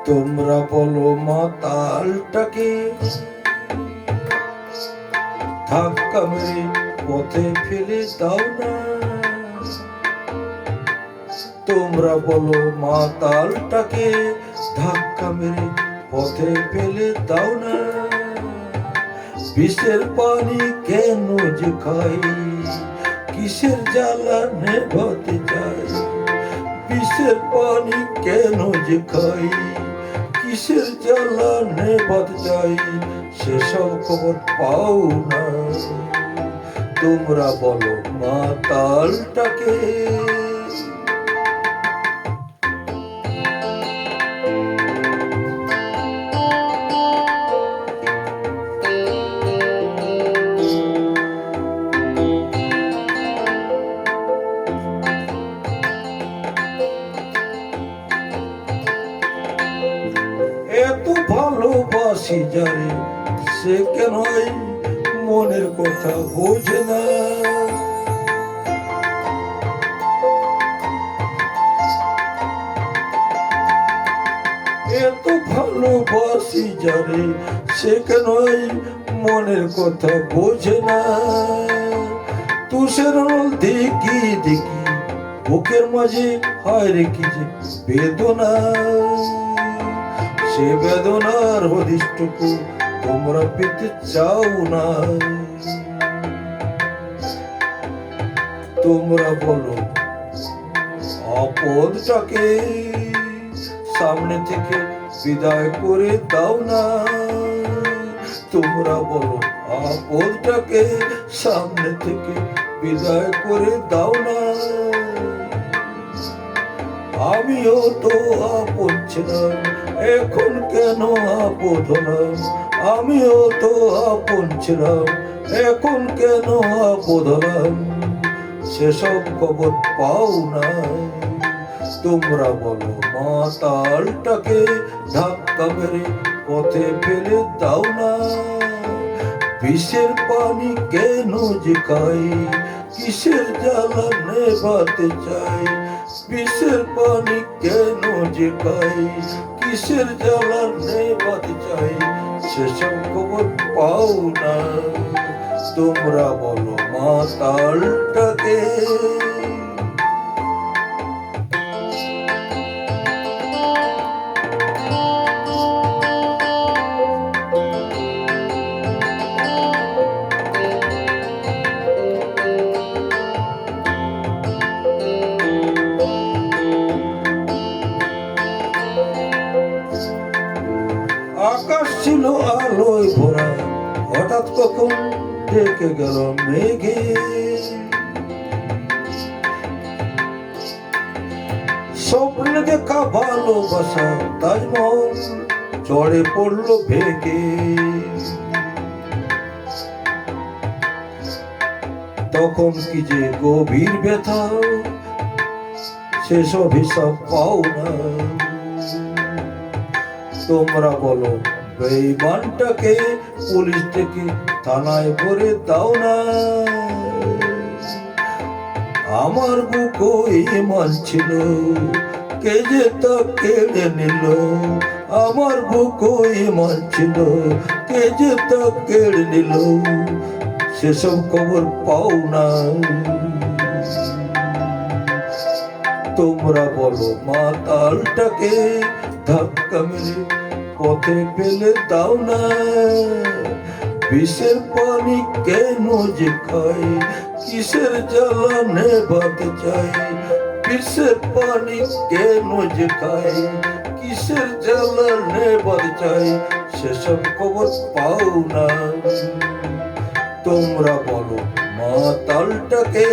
তোমরা বলো মাতালটাকে ধাক্কা মেরে পথে ফেলে দাও না। তোমরা বলো মাতালটাকে ধাক্কা মেরে পথে ফেলে দাও না। বিষের পানি কেন যে খাই, কিসের জ্বালা নেভাতে চাই। বিষের পানি কেন যে খাই, কিসের জ্বালা নেভাতে চাই। সেসব খবর পাও না। তোমরা বলো মাতালটাকে। এত ভালোবাসি যারে, সে কেন মনের কথা বোঝে না। এত ভালোবাসি যারে, সে কেন মনের কথা বোঝে না। তুষের দেখি দেখি বুকের মাঝে হায় রেখে যে বেদনা। সে বেদনার হদিশটুকু তোমরা পেতে চাও না। তোমরা বলো আপদটাকে সামনে থেকে বিদায় করে দাও না। তোমরা বলো আপদটাকে সামনে থেকে বিদায় করে দাও না। আমিও তো আপদ ছিলাম, এখন কেন আপদ হলাম। আমিও তো আপন ছিলাম, এখন কেন আপদ হলাম। সেসব খবর পাও না। তোমরা বলো মাতালটাকে ধাক্কা মেরে পথে ফেলে দাও না। বিষের পানি কেন যে খাই, কিসের জ্বালা নেভাতে চাই। বিষের পানি কেন যে খাই, কিসের জ্বালা নেভাতে চাই। সেসব খবর পাও না। তোমরা বলো মাতালটাকে। আকাশ ছিল আলোয় ভরা, হঠাৎ কখন ঢেকে গেল মেঘে। স্বপ্নে দেখা ভালোবাসা তাজমহল ঝড়ে পড়লো ভেঙে। তখন কি যে গভীর ব্যথা, সেসব হিসাব পাও না। তোমরা বলো বেঈমানটাকে পুলিশ থেকে থানায় ভরে দাও না। আমার বুকও ঈমান ছিল, কে যে তা কেড়ে নিল। আমার বুকও ঈমান ছিল, কে যে তা কেড়ে নিল। সেসব খবর পাও না। তোমরা বলো মাতালটাকে ধাক্কা মেরে পথে ফেলে দাও না। বিষের পানি কেন যে খাই, কিসের জ্বালা নেভাতে চাই। বিষের পানি কেন যে খাই, কিসের জ্বালা নেভাতে চাই। সেসব খবর পাও না। তোমরা বলো মাতালটাকে।